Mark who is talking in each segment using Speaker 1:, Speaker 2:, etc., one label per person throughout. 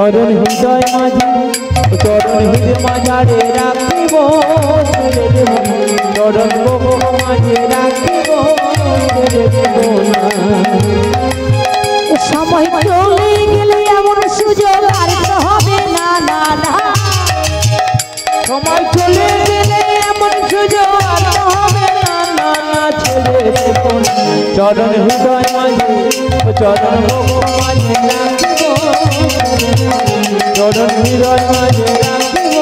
Speaker 1: চরণ হৃদয় মাঝে চরণ হৃদয় মাঝারে রাখিব চরণ মাঝে রাখিব
Speaker 2: সময় চলে গেলে এমন সুযোগ আর হবে না না না
Speaker 1: সময় চলে গেলে এমন সুযোগ আর হবে না না না ছেড়ে চরণ হৃদয় মাঝে চরণ মাঝে রাখিব চরণ হৃদয় মাঝে রাখিব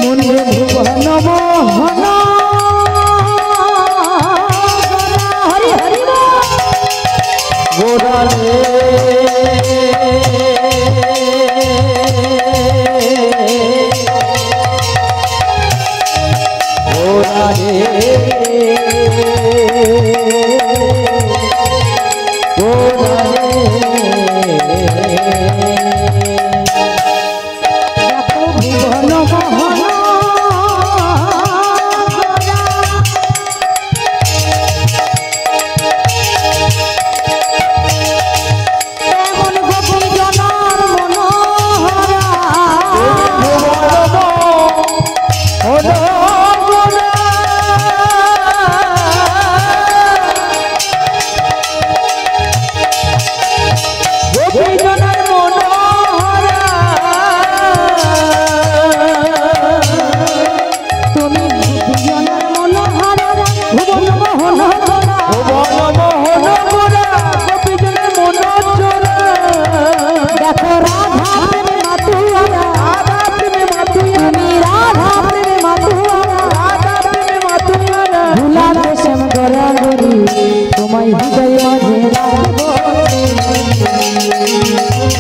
Speaker 2: মনে ভুবন মোহন হরি হরি
Speaker 1: গোরা রে গোরা রে গোরা রে
Speaker 2: ভুবন মোহন এমন গোপী জনার মনোহরা তুমি গোপী জনার মনোহরা ভুবন মোহন দেখো রাধা প্রেমে মাতুয়ারা তুমি রাধা প্রেমে মাতুয়ারা ভুলা দেশম গরা গরি তোমায় হৃদয় মাঝে রাখবো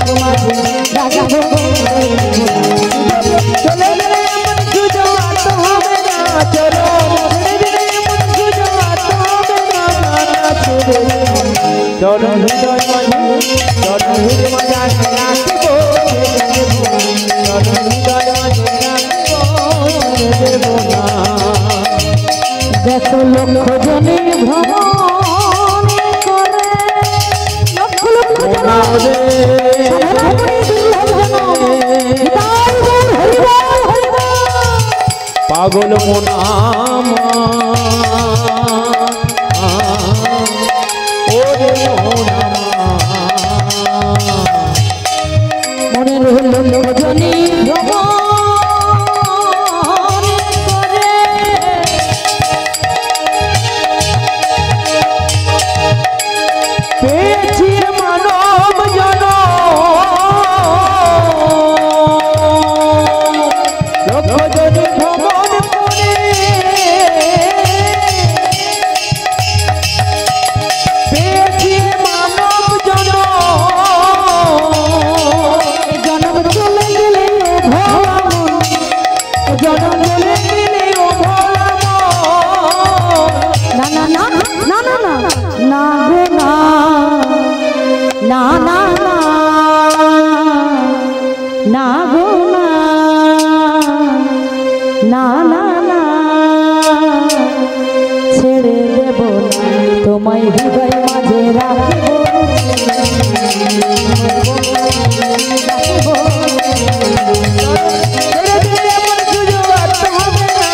Speaker 2: তোমাকে রাখবো চলে গেলে এমন সুযোগ আর তো হবে না চলো চলে গেলে এমন সুযোগ আর তো হবে না
Speaker 1: চরণ হৃদয় মাঝে চরণ হৃদয় মাঝে রাখিব চরণ হৃদয় মাঝে রাখিব দেব না
Speaker 2: দেখো লক্ষ জনে ভ্রমণ করে লক্ষ লক্ষ জন সাধনা করে দুর্লভ জন হৃদয় বল হরি বল হরি বল
Speaker 1: পাগল মোনামা ওরে মোনামা
Speaker 2: মনে রইল লক্ষ জনে ভ্রমণ করে
Speaker 1: পেয়েছি মানব জন লক্ষ জনে ভ্রমণ করে পেয়েছি মানব জন
Speaker 2: জনম চলে গেলে ভ্রমণ জনম চলে গেলে ও ভ্রমণ না না না না না না না গো না না না না না গো না না না ছেড়ে দেব না তোমায় হৃদয় মাঝে রাখবো ছেড়ে দিলে এমন সুযোগ আর তো হবে না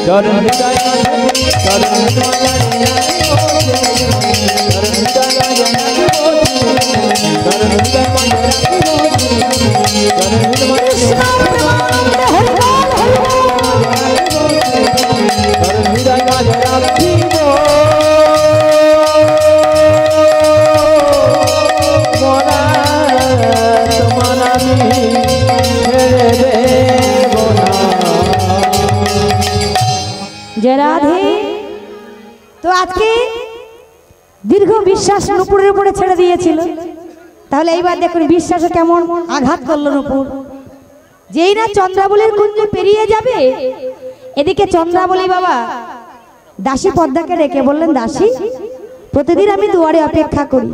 Speaker 1: চরণ হৃদয় মাঝে চরণ হৃদয় মাঝে রাখিব চরণ হৃদয় মাঝে রাখিব চরণ হৃদয় মাঝে রাখিব চরণ হৃদয় মাঝে চরণ হৃদয় মাঝে রাখিব মোরা তোমার আমি ছেড়ে দেব না
Speaker 2: जय राधे। तो आज के दीर्घ বিশ্বাস নুপুরের উপরে ছেড়ে দিয়েছিল, তাহলে এইবার দেখুন বিশ্বাসে কেমন আঘাত করলো নুপুর। যেই না চন্দ্রাবলীর কুঞ্জ পেরিয়ে যাবে, এদিকে চন্দ্রাবলী বাবা দাসী পদ্মাকে ডেকে বললেন, দাসী প্রতিদিন আমি দুয়ারে অপেক্ষা করি,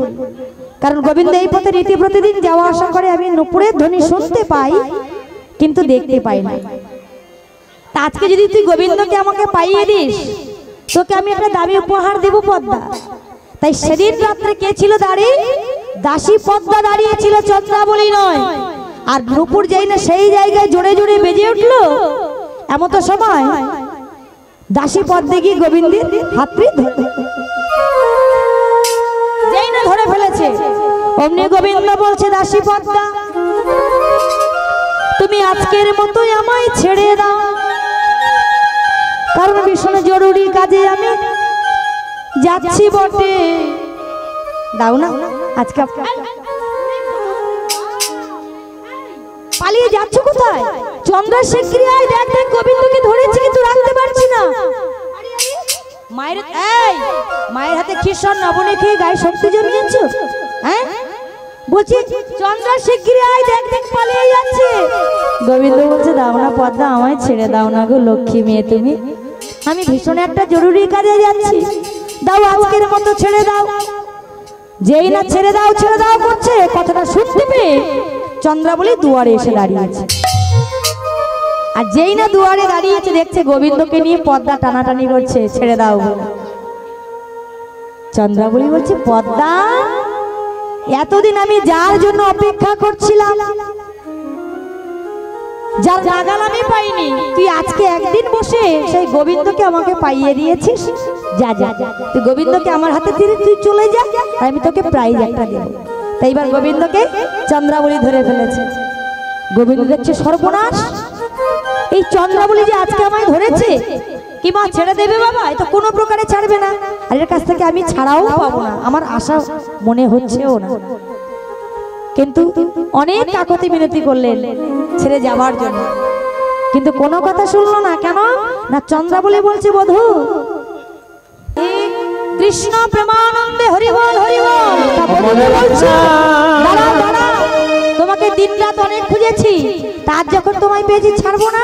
Speaker 2: কারণ গোবিন্দ এই পথে রীতি প্রতিদিন যাওয়া আসা করে, আমি নুপুরের ধ্বনি শুনতে পাই কিন্তু দেখতে পাই না। তা আজকে যদি তুই গোবিন্দকে আমাকে পাইয়ে দিস, তোকে আমি একটা দামি উপহার দেব পদ্মা। তাই সেদিন রাত্রে কে ছিল দাঁড়িয়ে? দাসী পদ্মা দাঁড়িয়েছিল, চন্দ্রাবলী নয়। আর নুপুর যাই না সেই জায়গায় জোরে জোরে বেজে উঠলো। এমন তো সময় দাসী পদ্মে গিয়ে গোবিন্দের হাতটি যেই না ধরে ফেলেছে, অমনি গোবিন্দ বলছে, দাসী পদ্মা তুমি আজকের মতোই আমায় ছেড়ে দাও, কারণ ভীষণ জরুরি কাজে আমি যাচ্ছি বটে। দাও না আজকে। পালিয়ে যাচ্ছ কোথায়? চন্দ্রশেখরী আয়, দেখ দেখ গোবিন্দকে ধরেছি কিন্তু রাখতে পারছি না। মায়ের হাতে খিসন নবনী খেয়ে গায়ে শক্তি জমিয়েছ? হ্যাঁ বলছি চন্দ্রশেখরী আয়, দেখ দেখ পালিয়ে যাচ্ছে। গোবিন্দ বলছে, দাও না পদ্মা, আমায় ছেড়ে দাও না গো লক্ষ্মী মেয়ে তুমি, আমি ভীষণ একটা জরুরি কাজে যাচ্ছি, দাও আজকের মতো ছেড়ে দাও। যেই না ছেড়ে দাও করছে, কথাটা শুনতে পেয়ে চন্দ্রাবলী দুয়ারে এসে দাঁড়িয়েছে। আর যেই না দুয়ারে দাঁড়িয়েছে দেখছে গোবিন্দকে নিয়ে পদ্মা টানাটানি করছে, ছেড়ে দাও বলে। চন্দ্রাবলী বলছে, পদ্মা এতদিন আমি যার জন্য অপেক্ষা করছিলাম, যার নাগাল আমি পাইনি, তুই আজকে একদিন বসে সেই গোবিন্দকে আমাকে পাইয়ে দিয়েছিস। যা যা তুই গোবিন্দকে আমার হাতে দিয়ে তুই চলে যা, আর আমি তোকে প্রাইজ একটা দেব। তাই এবার গোবিন্দকে চন্দ্রাবলী ধরে ফেলেছে। গোবিন্দ দেখছে সর্বনাশ, এই চন্দ্রাবলী যে আজকে আমায় ধরেছে, কি মা ছেড়ে দেবে বাবা? এটা কোনো প্রকারে ছাড়বে না, আর এর কাছ থেকে আমি ছাড়াও পাবো না, আমার আশা মনে হচ্ছেও না। কিন্তু অনেক কাকতি মিনতি করলেন ছেড়ে যাবার জন্য, কিন্তু কোনো কথা শুনলো না। কেন না? চন্দ্রাবলী বলছে, বধূ কৃষ্ণ প্রেমানন্দে হরিবল হরিবল। তোমাকে দিন রাত অনেক খুঁজেছি, তার যখন তোমায় পেয়েছি ছাড়বো না।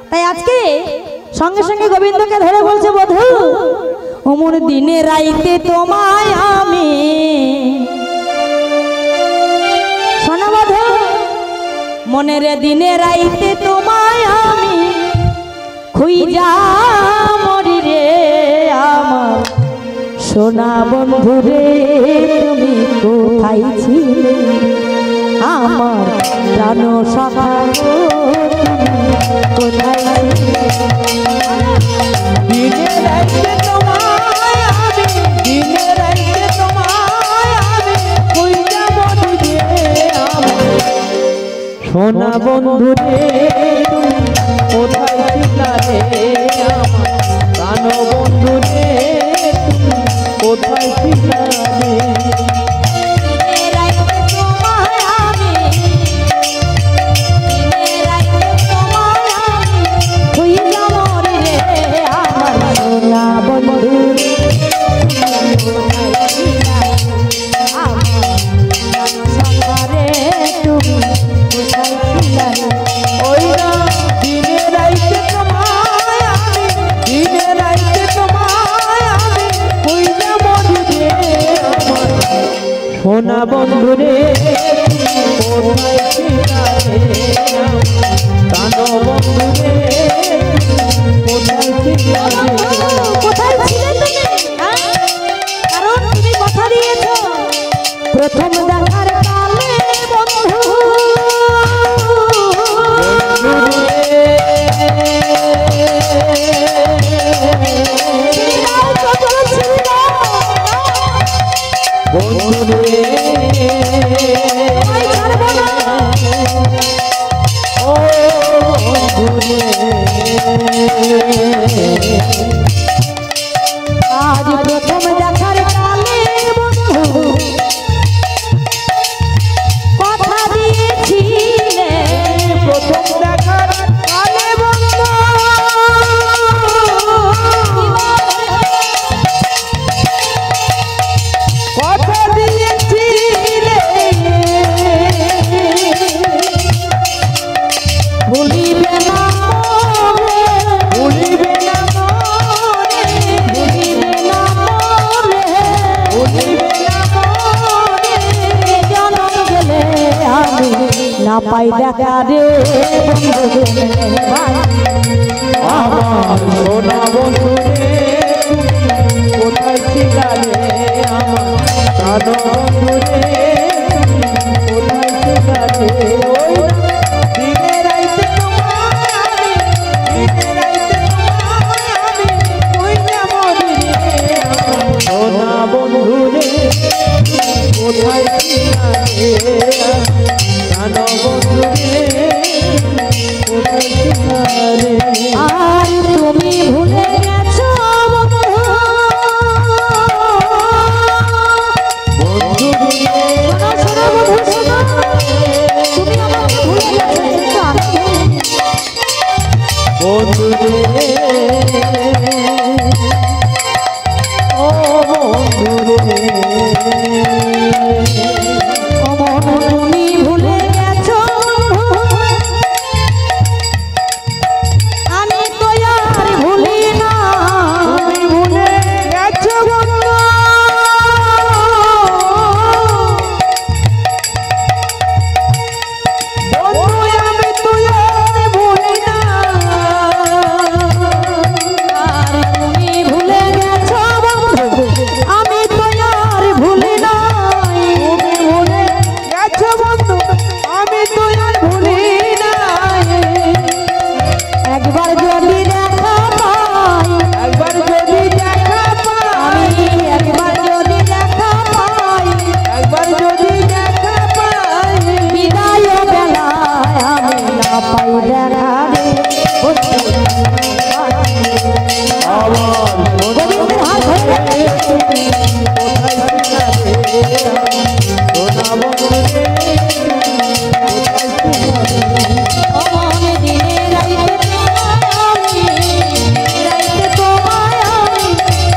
Speaker 2: তাই আজকে সঙ্গে সঙ্গে গোবিন্দকে ধরে বলছে, বধূ অমর দিনে রাইতে তোমায় আমি, শোনো বধূ, মনের দিনে রাইতে তোমায় আমি খুঁজা মরি রে আমার সোনা বন্ধু রে, তুমি কোথায় ছিলে আমার প্রাণ সখা, কোথায় ছিলে?
Speaker 1: দিনে রাইতে তোমায় আমি, দিনে রাইতে তোমায় আমি খুঁজা মরি রে আমার সোনা বন্ধু রে, তুমি কোথায় ছিলা রে আমার প্রাণ বন্ধু রে, তুমি কোথায় ছিলা রে? সোনা বন্ধু রে কোথায় ছিলা রে, প্রাণ বন্ধু রে কোথায় ছিলা রে?
Speaker 2: কোথায় ছিলে তুমি? কারণ তুমি কথা দিয়েছো প্রথম দেখার কালে বন্ধু,
Speaker 1: বন্ধু রে ও বন্ধু রে,
Speaker 2: আজ প্রথম দেখার কালে বন্ধু কথা দিয়েছিলে,
Speaker 1: প্রথম দেখার কালে বন্ধু কথা দিয়েছিলে,
Speaker 2: ভুলিবে না
Speaker 1: ভুলিবে না মনে,
Speaker 2: ভুলিবে না মনে,
Speaker 1: ভুলিবে না মনে,
Speaker 2: জনম গেলে আমি না পাই দেখা রে বন্ধু,
Speaker 1: আমার সোনা বন্ধু রে প্রাণ বন্ধুরে কোথায় ছিলে ওই দিনে রাইতে তোমায় আমি দিনে রাইতে তোমায় আমি কইরা মরি রে সোনা বন্ধুরে কোথায় ছিলে প্রাণ বন্ধুরে কোথায় ছিলে
Speaker 2: আর তুমি ভুলে গেছো
Speaker 1: বন্ধুরে ও বন্ধুরে
Speaker 2: তুমি ভুলে গেছো আমি তো আর ভুলি না
Speaker 1: তুমি ভুলে গেছো বন্ধু আমি তো আর ভুলি না
Speaker 2: আর তুমি ভুলে গেছো আমি তো আর ভুলি না
Speaker 1: তুমি ভুলে গেছো বন্ধু আমি তো আর ভুলি না
Speaker 2: একবার যদি দেখা পাই
Speaker 1: একবার যদি দেখা
Speaker 2: আমি
Speaker 1: পাই
Speaker 2: একবার যদি দেখা পাই
Speaker 1: একবার যদি দেখা পাই
Speaker 2: বিদায় বেলায় আমি না পাই দেখা রে
Speaker 1: আমার
Speaker 2: গোবিন্দের হাত ধরে
Speaker 1: কোথায় ছিলে সোনা বন্ধুরে কোথায় ছিলে
Speaker 2: অমন দিনে রাইতে আমি রাইতে তোমায় আমি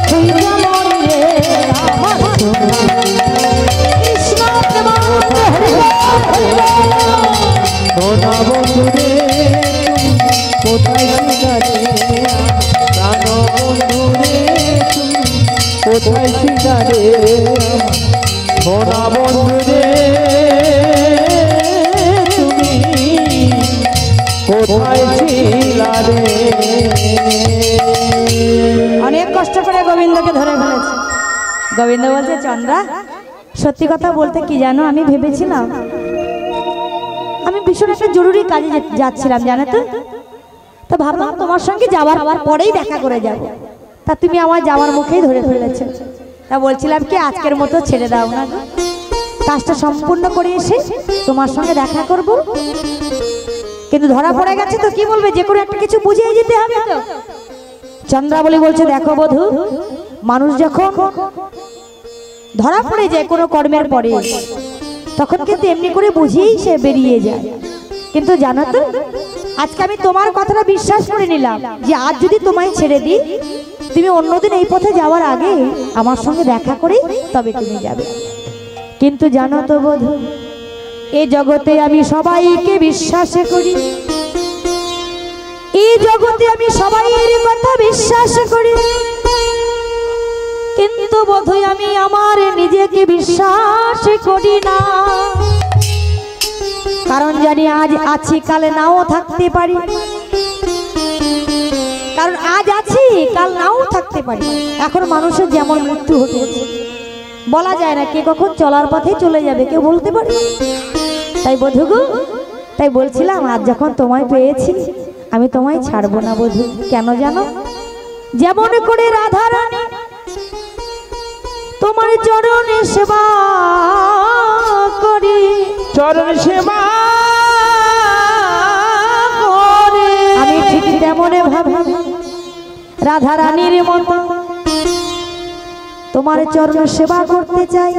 Speaker 2: খুঁজা মরি রে আমার সোনা কৃষ্ণ প্রেমানন্দ হরে
Speaker 1: সোনা বন্ধুরে কোথায় ছিলে প্রাণ বন্ধুরে কোথায় ছিলে সোনা বন্ধুরে তুমি কোথায় ছিলা রে
Speaker 2: অনেক কষ্ট করে গোবিন্দকে ধরে ফেলেছে। গোবিন্দ বলছে চন্দ্রা সত্যি কথা বলতে কি জানো আমি ভেবেছিলাম আমি ভীষণ একটা জরুরি কাজে যাচ্ছিলাম জানো তো ভাবলাম তোমার সঙ্গে যাওয়ার পরেই দেখা করে যাব তা তুমি আমার যাওয়ার মুখেই ধরে ফেলেছো তা বলছিলাম কি আজকের মতো ছেড়ে দাও না গো। কাজটা সম্পূর্ণ করে এসে তোমার সঙ্গে দেখা করব কিন্তু ধরা পড়ে গেছে তো কি বলবে যে কোনো একটা কিছু বুঝিয়ে যেতে হবে তো চন্দ্রাবলী বলছে দেখো বধূ মানুষ যখন ধরা পড়ে যায় কোনো কর্মের পরে তখন কিন্তু এমনি করে বুঝিয়েই সে বেরিয়ে যায় কিন্তু জানো তো আজকে আমি তোমার কথাটা বিশ্বাস করে নিলাম যে আজ যদি তোমায় ছেড়ে দিই তুমি অন্যদিন এই পথে যাওয়ার আগে আমার সঙ্গে দেখা করে তবে তুমি যাবে কিন্তু জানো তো বধূ এই জগতে আমি সবাইকে বিশ্বাস করি এই জগতে আমি সবাইয়ের কথা বিশ্বাস করি কিন্তু বোধহয় আমি আমার নিজেকে বিশ্বাস করি না কারণ জানি আজ আছি কালে নাও থাকতে পারি কারণ আজ আছি কাল নাও থাকতে পারি এখন মানুষের যেমন মৃত্যু হতেছে বলা যায় না কে কখন চলার পথে চলে যাবে কেউ বলতে পারে তাই বধূ গো তাই বলছিলাম আজ যখন তোমায় পেয়েছি আমি তোমায় ছাড়বো না বধূ কেন জানো যেমন করে রাধা রানী তোমার চরণে সেবা করি
Speaker 1: চরণ সেবা
Speaker 2: করে আমি ঠিক তেমন ভাবে রাধা রানীর মতো তোমার চরণ সেবা করতে চাই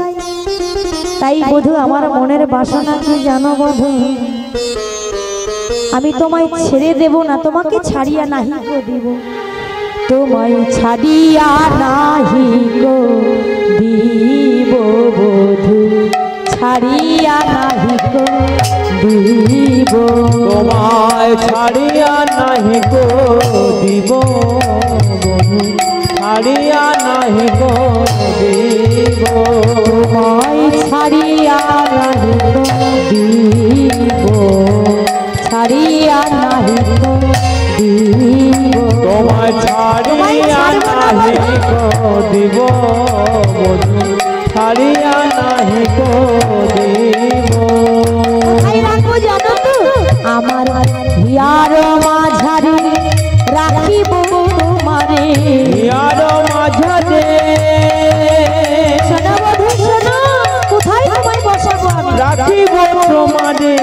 Speaker 2: তাই বধূ আমার মনের বাসনা কি জানো বধূ আমি তোমায় ছেড়ে দেব না তোমাকে ছাড়িয়া নাহি গো দিব তোমায় ছাড়িয়া নাহি গো দিব বধূ ছাড়িয়া নাহি গো দিব
Speaker 1: তোমায় ছাড়িয়া নাহি গো দিব বধূ ছাড়িয়া নাহি গো দিব
Speaker 2: তোমায় ছাড়িয়া নাহি গো দিব ছাড়িয়া নাহি গো দিব
Speaker 1: তোমায় ছাড়িয়া নাহি গো দিব বধূ ছাড়িয়া নাহি গো দিব।
Speaker 2: কোথায় রাখবো জানো তো? আমার হিয়ার মাঝারে রাখিব তোমারে।
Speaker 1: হিয়ার মাঝারে
Speaker 2: শোনো বধূ শোনো, কোথায় তোমায় বসাবো আমি?
Speaker 1: রাখিব তোমারে।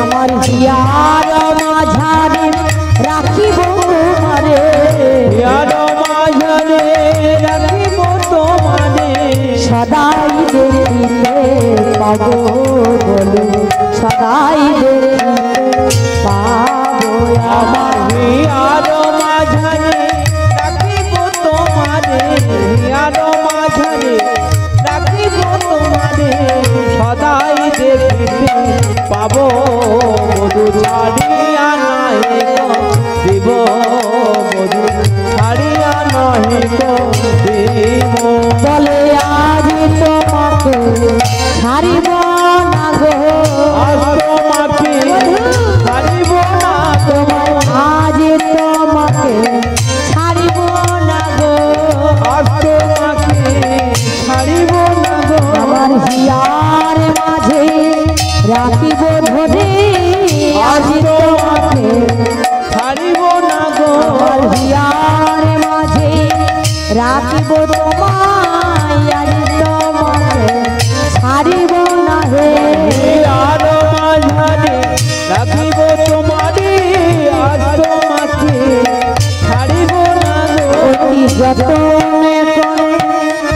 Speaker 2: আমার হিয়ার মাঝারে রাখিব তোমারে।
Speaker 1: হিয়ার মাঝারে রাখিব তোমারে।
Speaker 2: সদাই দেখিতে পাবো বলো, সদাই দেখিতে পাবো আমার।
Speaker 1: হিয়ার মাঝারে রাখিব তোমারে। হিয়ার মাঝারে রাখিব তোমারে। সদাই দেখিতে পাবো মধু ছাড়িয়া নাহি গো দিব। মধু ছাড়িয়া নাহি গো দিব।
Speaker 2: বলে আজ তোমাকে ছাড়িব না গো।
Speaker 1: আজ তোমাকে ছাড়িব না গো।
Speaker 2: আজ তোমাকে ছাড়িব না গো।
Speaker 1: আজ তোমাকে ছাড়িব না গো।
Speaker 2: আমার হিয়ার মাঝে রাখিব ধরে। আজ তোমাকে
Speaker 1: ছাড়িব না গো।
Speaker 2: আমার হিয়ার মাঝে রাখিব তোমায়। আজ তোমাকে ছাড়িব না হে।
Speaker 1: হিয়ার মাঝারে রাখিব তোমারে। আজ তোমাকে ছাড়িব না গো।
Speaker 2: অতি যতনে করে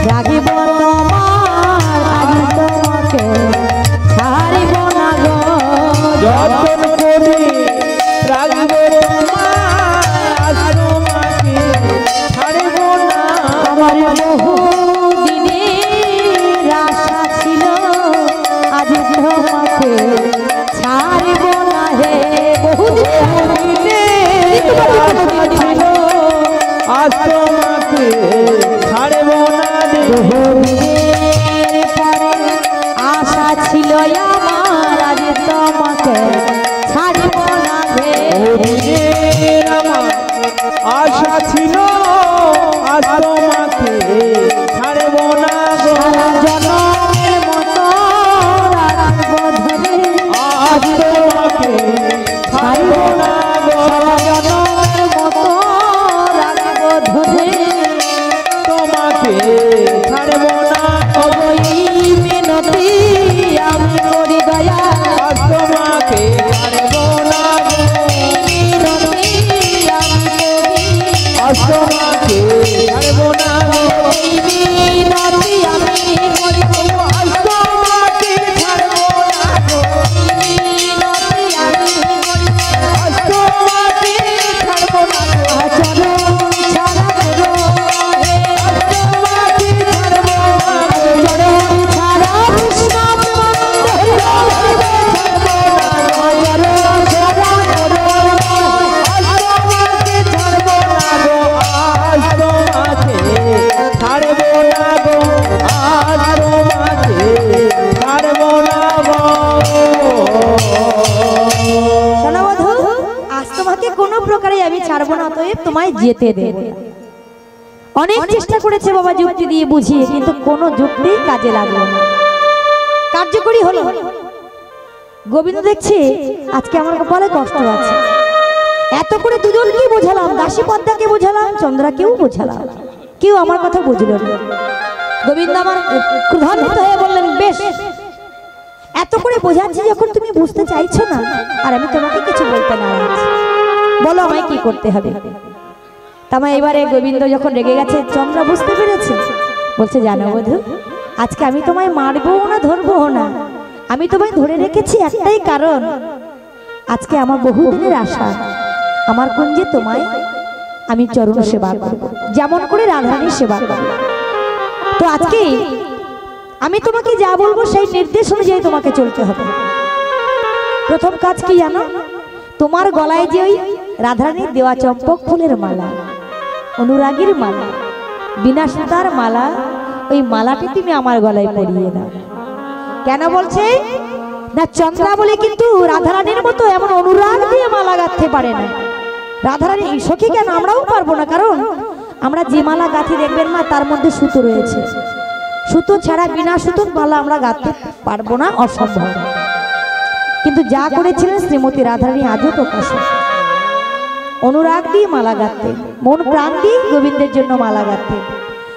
Speaker 2: রাখিব তোমার। আজ তোমাকে ছাড়িব না গো।
Speaker 1: যতন করি রাখিব তোমার। আজ তোমাকে ছাড়িব না।
Speaker 2: আমার বহু দিনের আশা ছিল, আজ তোমাকে ছাড়িব না হে। বহু
Speaker 1: দিনের আশা ছিল, আজ তোমাকে ছাড়িব না রে।
Speaker 2: বহুদিনের পরে আশা ছিল আমার, আজ তোমাকে ছাড়িব না হে।
Speaker 1: বহুদিনের আমার আশা ছিল, আজ তোমাকে ছাড়ব না গো।
Speaker 2: সারা জনমের মতো রাখব ধরে।
Speaker 1: আজ তোমাকে ছাড়ব না গো।
Speaker 2: সারা জনমের মতো রাখব ধরে।
Speaker 1: তোমাকে ছাড়ব না গো।
Speaker 2: অবৈ মিনতি আমি করি দয়া।
Speaker 1: আজ তোমাকে ছাড়ব না গো।
Speaker 2: মিনতি আমি করি।
Speaker 1: আজ তোমাকে ছাড়ব না গো।
Speaker 2: মিনতি আমি করি।
Speaker 1: আজ তোমাকে ছাড়ব না গো।
Speaker 2: মিনতি আমি করি।
Speaker 1: আজ তোমাকে ছাড়ব না গো।
Speaker 2: চরণ ছাড়া করো হে।
Speaker 1: তোমাকে ছাড়ব না গো।
Speaker 2: চরণ ছাড়া কৃষ্ণ মন্দির। চরণ ছাড়া করো।
Speaker 1: আজ তোমাকে ছাড়ব না গো। আজ তোমাকে ছাড়ব না গো। আজ তোমাকে ছাড়ব না গো।
Speaker 2: শোনো বধূ, আজ তোমাকে কোনো প্রকারে আমি ছাড়বো না, অতএব তোমায় যেতে দেব না। অনেক চেষ্টা করেছে বাবা যুক্তি দিয়ে বুঝিয়ে, কিন্তু কোনো যুক্তি কাজে লাগলো না, কার্যকরী হলো না। গোবিন্দ দেখছে আজকে আমার কপালে কষ্ট আছে। এত করে দুজনকে বোঝালাম, দাসী পদ্মাকে বোঝালাম, চন্দ্রাকেও বোঝালাম, কেউ আমার কথা বুঝলো না। গোবিন্দ আমার ক্রোধান্বিত হয়ে বললেন, বেশ, এত করে বোঝাচ্ছি যখন তুমি বুঝতে চাইছো না, আর আমি তোমাকে কিছু বলতে নারাজ, বলো আমায় কি করতে হবে। তামা এবারে গোবিন্দ যখন রেগে গেছে, চন্দ্রা বুঝতে পেরেছে, বলছে, জানো বধূ, আজকে আমি তোমায় মারবো না ধরবো না, আমি তোমায় ধরে রেখেছি একটাই কারণ, আজকে আমার বহুদিনের আশা, আমার কুঞ্জে তোমায় আমি চরণ সেবা করব, যেমন করে রাধারানীর সেবা করব। তো আজকে আমি তোমাকে যা বলবো সেই নির্দেশ অনুযায়ী তোমাকে চলতে হবে। প্রথম কাজ কি জানো? তোমার গলায় যে ওই রাধারানীর দেওয়া চম্পক ফুলের মালা, অনুরাগীর মালা, বিনা সুতার মালা, ওই মালাটি তুমি আমার গলায় পরিয়ে দাও। কেন বলছে না? চন্দ্রা বলে কিন্তু রাধারানীর মতো এমন অনুরাগ দিয়ে মালা গাঁথতে পারে না। রাধারানী সখী কেন, আমরাও পারবো না, কারণ আমরা যে মালা গাঁথি দেখবেন মা তার মধ্যে সুতো রয়েছে, সুতো ছাড়া বিনা সুতোর মালা আমরা গাঁথতে পারবো না, অসম্ভব। কিন্তু যা করেছিলেন শ্রীমতী রাধারানী আজও প্রকাশ, অনুরাগ দিয়ে মালা গাঁথতেন, মন প্রাণ দিয়ে গোবিন্দের জন্য মালা গাঁথতেন।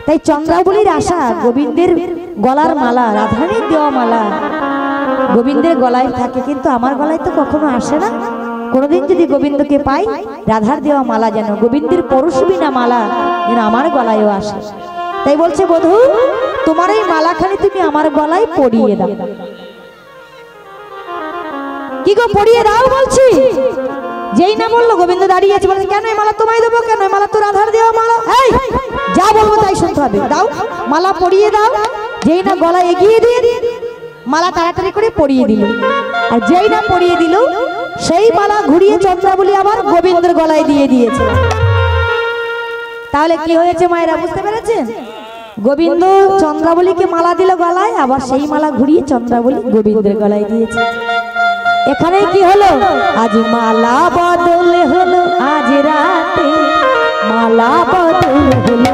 Speaker 2: তাই চন্দ্রাবলীর আশা গোবিন্দের গলার মালা, রাধারানীর দেওয়া মালা গোবিন্দের গলায় থাকে, কিন্তু আমার গলায় তো কখনো আসে না। কোনোদিন যদি গোবিন্দকে পাই, রাধার দেওয়া মালা যেন গোবিন্দের পরশবিনা মালা যেন আমার গলায়ও আসে। তাই বলছে বধূ তোমার এই মালাখানি তুমি আমার গলায় পরিয়ে দাও। কি গো পরিয়ে দাও বলছি। যেই না বললো গোবিন্দ দাঁড়িয়ে আছে, বলে কেন এই মালা তোমায় দেবো, কেন এই মালা তো রাধার দেওয়া মালা, এই যা বলবো তাই শুনতে হবে, দাও মালা পরিয়ে দাও। যেই না গলা এগিয়ে দিয়ে মালা তাড়াতাড়ি করে পরিয়ে দিল, আর যেই না পরিয়ে দিল সেই মালা ঘুরিয়ে চন্দ্রাবলী আবার গোবিন্দের গলায় দিয়ে দিয়েছে। তাহলে কি হয়েছে মায়েরা, বুঝতে পেরেছেন? গোবিন্দ চন্দ্রাবলীকে মালা দিল গলায়, আবার সেই মালা ঘুরিয়ে চন্দ্রাবলী গোবিন্দের গলায় দিয়েছে। এখানে কি হলো, আজ মালা বদল হলো, আজ রাতে মালা বদল হলো,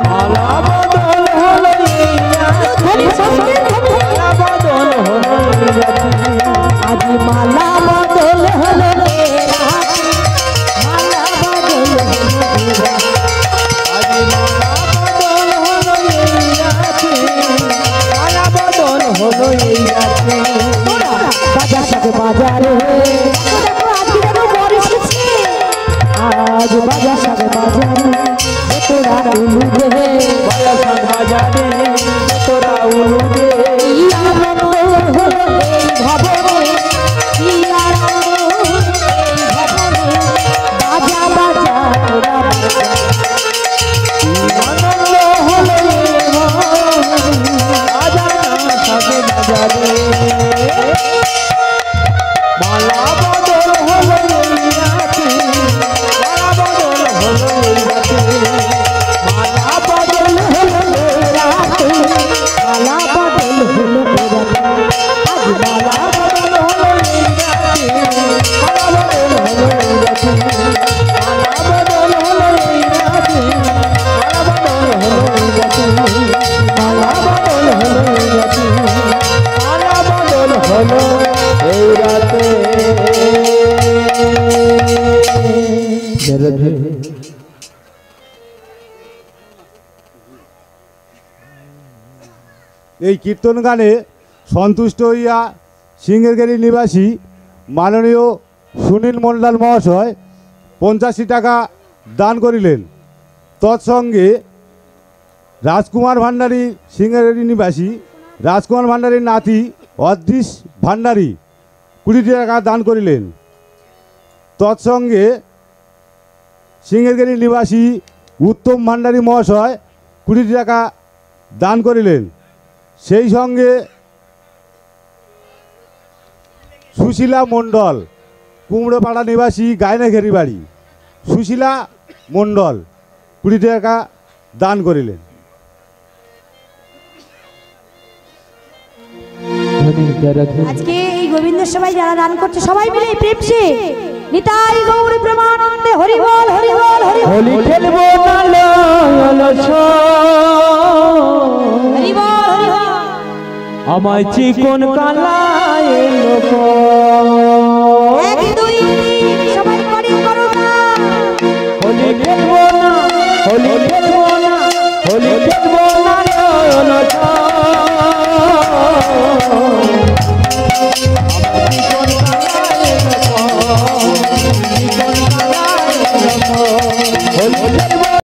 Speaker 1: মালা বদল হলো এই রাতে, মালা বদল হলো এই রাতে,
Speaker 2: আজ মালা বদল হলো এই রাতে, মালা বদল হলো এই রাতে,
Speaker 1: আজ মালা বদল হলো এই রাতে, মালা বদল হলো এই রাতে।
Speaker 2: বাজার সাথে বাজারে দেখো আজকে যেন বর এসেছে, আজ বাজার সাথে বাজারে তোরা উলুদে,
Speaker 1: বাজার সাথে বাজারে তোরা উলুদে,
Speaker 2: কি আনন্দ হলো এই ভবনে, কি আনন্দ এই ভবনে, বাজা বাজা তোরা বাজা,
Speaker 1: আনন্দ হলো এই ভবনে, বাজার সাথে বাজারে। মালা বদল হলো এই রাতে, মালা বদল হলো এই রাতে, মালা বদল হলো এই রাতে,
Speaker 2: মালা বদল হলো এই রাতে,
Speaker 1: আজ মালা বদল হলো এই রাতে, মালা বদল হলো এই রাতে, মালা বদল হলো এই রাতে, মালা বদল হলো এই রাতে, মালা বদল হলো এই রাতে, মালা বদল হলো এই রাতে।
Speaker 3: এই কীর্তন গানে সন্তুষ্ট হইয়া সিংহেরগেরি নিবাসী মাননীয় সুনীল মণ্ডল মহাশয় 85 টাকা দান করিলেন। তৎসঙ্গে রাজকুমার ভান্ডারী সিংহেরগেরি নিবাসী রাজকুমার ভান্ডারীর নাতি অদৃশ ভান্ডারী 20 টাকা দান করিলেন। তৎসঙ্গে সিংহেরগেরি নিবাসী উত্তম ভান্ডারী মহাশয় 20 টাকা দান করিলেন। সেই সঙ্গে সুশীলা মণ্ডল কুমড়োপাড়া নিবাসী গায়নাঘেরি বাড়ি সুশীলা মণ্ডল 20 টাকা দান করিলেন।
Speaker 2: আজকে এই গোবিন্দ সবাই যারা দান করছে সবাই মিলে প্রেম সে নিতাই গৌর প্রেমানন্দে হরি বল হরি বল হরি বল
Speaker 1: হোলি খেলবো না লয়লস,
Speaker 2: হরি বল হরি বল।
Speaker 1: আমায় চিকন কালায় লোক